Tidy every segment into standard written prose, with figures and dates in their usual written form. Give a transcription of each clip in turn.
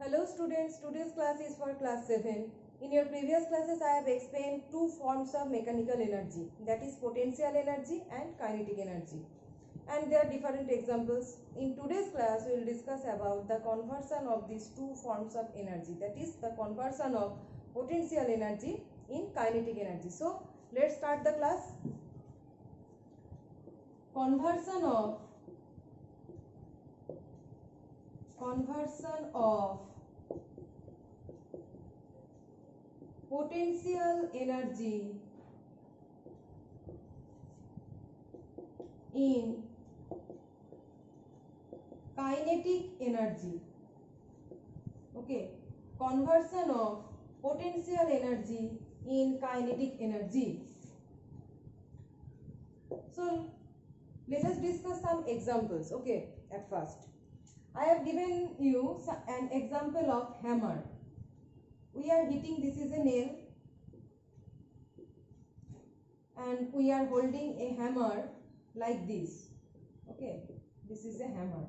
Hello students, today's class is for class 7. In your previous classes I have explained two forms of mechanical energy, that is potential energy and kinetic energy. And there are different examples. In today's class we will discuss about the conversion of these two forms of energy, that is the conversion of potential energy in kinetic energy. So let's start the class. Conversion of potential energy in kinetic energy. Okay, conversion of potential energy in kinetic energy. So let us discuss some examples. Okay, at first I have given you an example of hammer. We are hitting, this is a nail, and we are holding a hammer like this. Okay, this is a hammer.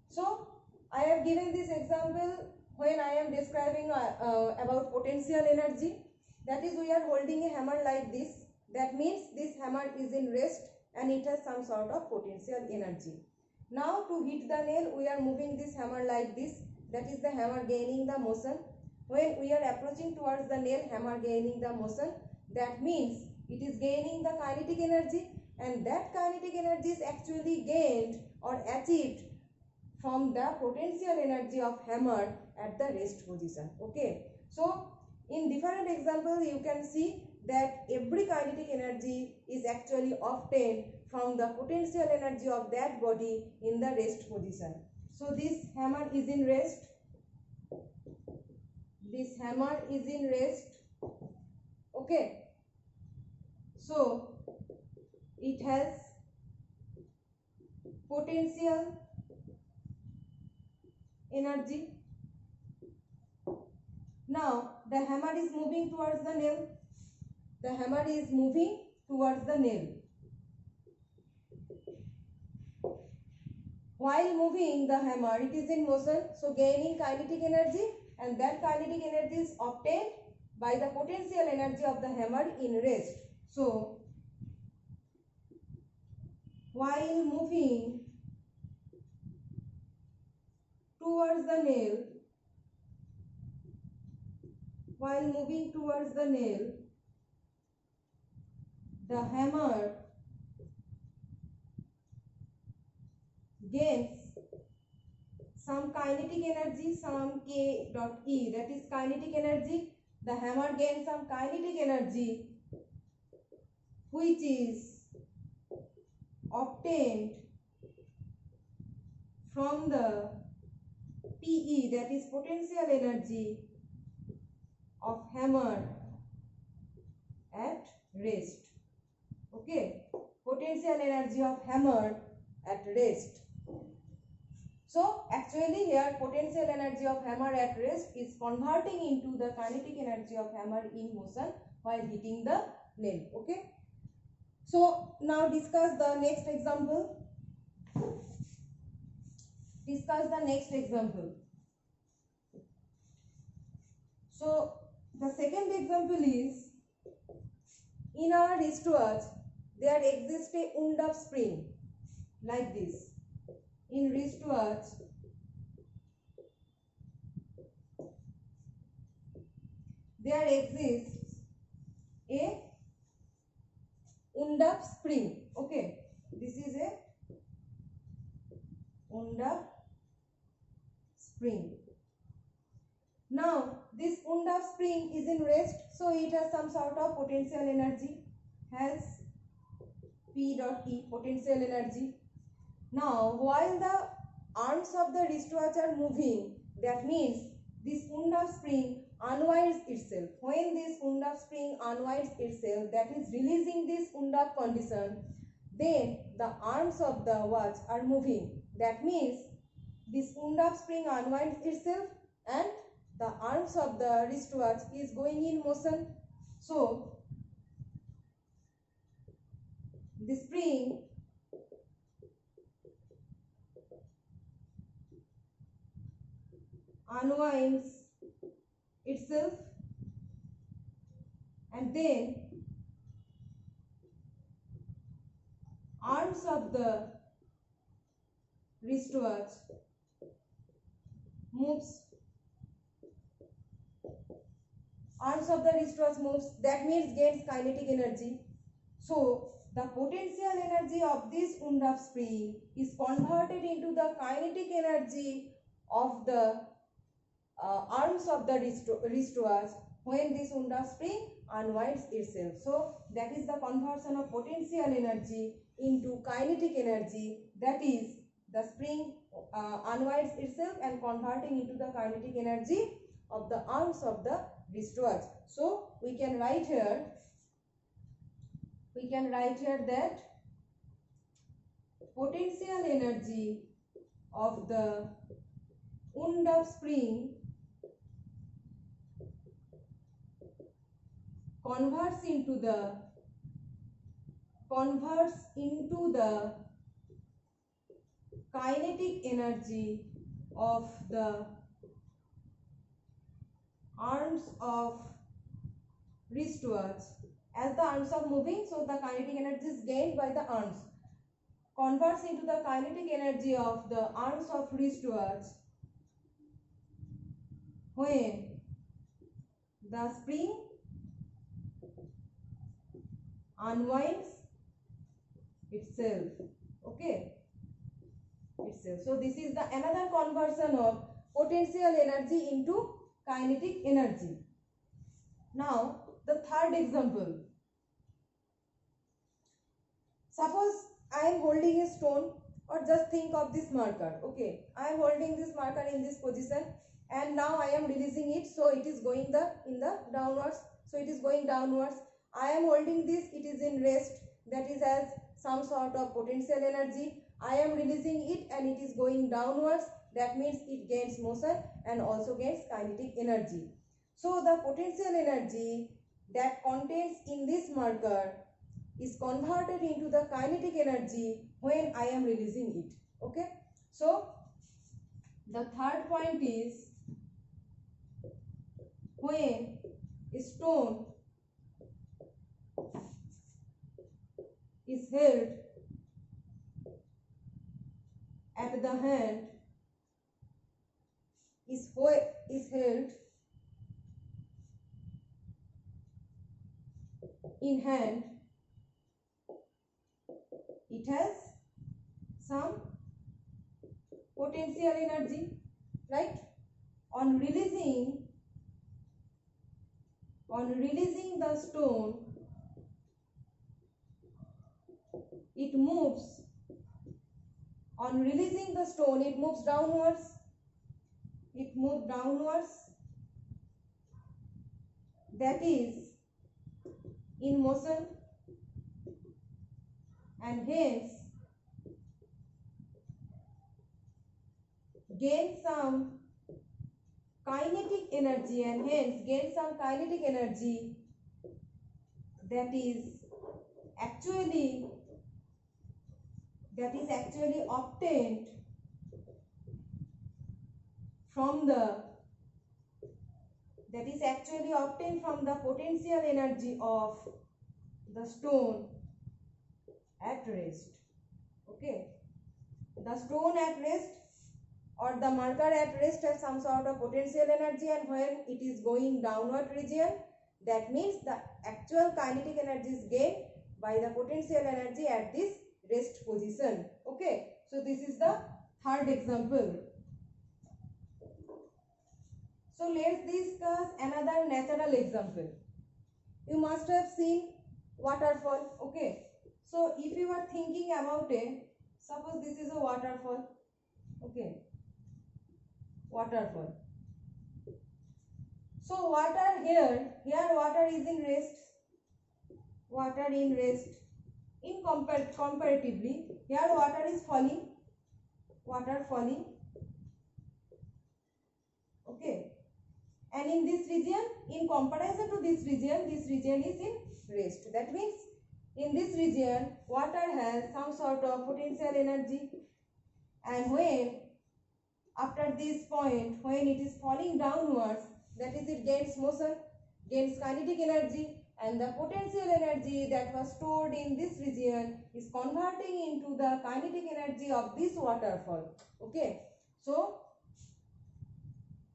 So I have given this example when I am describing about potential energy. That is, we are holding a hammer like this. That means this hammer is in rest and it has some sort of potential energy. Now to hit the nail, we are moving this hammer like this. That is the hammer gaining the motion. When we are approaching towards the nail, hammer gaining the motion. That means it is gaining the kinetic energy, and that kinetic energy is actually gained or achieved from the potential energy of hammer at the rest position. Okay, so in different examples you can see that every kinetic energy is actually obtained from the potential energy of that body in the rest position. So this hammer is in rest. This hammer is in rest. Okay, so it has potential energy. Now the hammer is moving towards the nail. The hammer is moving towards the nail. While moving the hammer, it is in motion, so gaining kinetic energy, and that kinetic energy is obtained by the potential energy of the hammer in rest. So while moving towards the nail, the hammer gains some kinetic energy, some K dot E, that is kinetic energy. The hammer gains some kinetic energy which is obtained from the PE, that is potential energy of hammer at rest. Okay, potential energy of hammer at rest. So actually here potential energy of hammer at rest is converting into the kinetic energy of hammer in motion while hitting the nail. Okay, so now discuss the next example. So the second example is, in our wristwatch there exists a wound-up spring like this. In wristwatch there exists a wound-up spring. Okay, this is a wound-up spring. Now this wound-up spring is in rest, so it has some sort of potential energy, has P dot E, potential energy. Now while the arms of the wristwatch are moving, that means this wound-up spring unwinds itself. When this wound-up spring unwinds itself, that is releasing this wound-up condition, then the arms of the watch are moving. That means this wound-up spring unwinds itself and the arms of the wristwatch is going in motion. So the spring unwinds itself, and then arms of the wristwatch moves. Arms of the wristwatch moves, that means gains kinetic energy. So the potential energy of this wound of spring is converted into the kinetic energy of the arms of the wristwatch when this wound of spring unwinds itself. So that is the conversion of potential energy into kinetic energy, that is the spring unwinds itself and converting into the kinetic energy of the arms of the wristwatch. So we can write here that potential energy of the wound of spring converts into the kinetic energy of the arms of wristwatch. As the arms are moving, so the kinetic energy is gained by the arms, converts into the kinetic energy of the arms of wristwatch when the spring unwinds itself. Okay, itself. So this is the another conversion of potential energy into kinetic energy. Now the third example. Suppose I am holding a stone, or just think of this marker. Okay, I am holding this marker in this position, and now I am releasing it, so it is going in the downwards. So it is going downwards. I am holding this, it is in rest, that is as some sort of potential energy. I am releasing it and it is going downwards, that means it gains motion and also gains kinetic energy. So the potential energy that contains in this marker is converted into the kinetic energy when I am releasing it. Okay, so the third point is when a stone is held at the hand, is held in hand, it has some potential energy, right? On releasing the stone, it moves. On releasing the stone, it moves downwards. It moves downwards. That is in motion, and hence gain some kinetic energy, that is actually obtained from the potential energy of the stone at rest. Okay, the stone at rest or the marker at rest has some sort of potential energy, and when it is going downward region, that means the actual kinetic energy is gained by the potential energy at this rest position. Okay, so this is the third example. So let's discuss another natural example. You must have seen waterfall. Okay, so if you are thinking about suppose this is a waterfall. Okay, waterfall. So water here water is in rest. Water in rest. In comparatively, here water is falling. Water falling. Okay. And in this region, in comparison to this region is in rest. That means in this region, water has some sort of potential energy, and when after this point, when it is falling downwards, that is it gains motion, gains kinetic energy, and the potential energy that was stored in this region is converting into the kinetic energy of this waterfall. Okay, so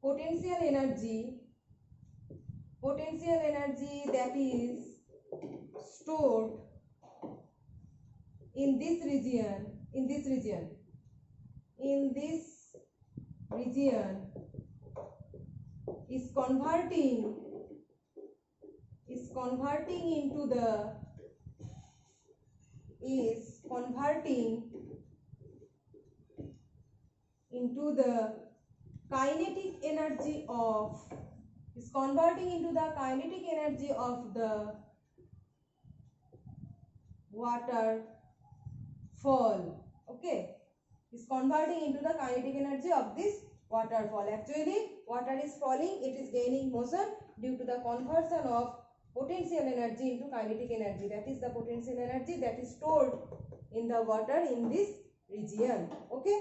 potential energy that is stored in this region is converting into the kinetic energy of the waterfall. Okay, is converting into the kinetic energy of this waterfall. Actually, water is falling, it is gaining motion due to the conversion of potential energy into kinetic energy. That is the potential energy that is stored in the water in this region. Okay,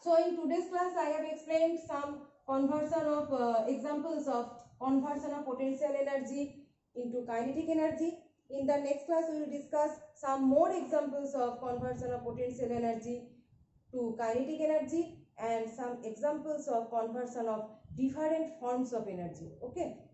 so in today's class I have explained some conversion of examples of conversion of potential energy into kinetic energy. In the next class we will discuss some more examples of conversion of potential energy to kinetic energy and some examples of conversion of different forms of energy. Okay.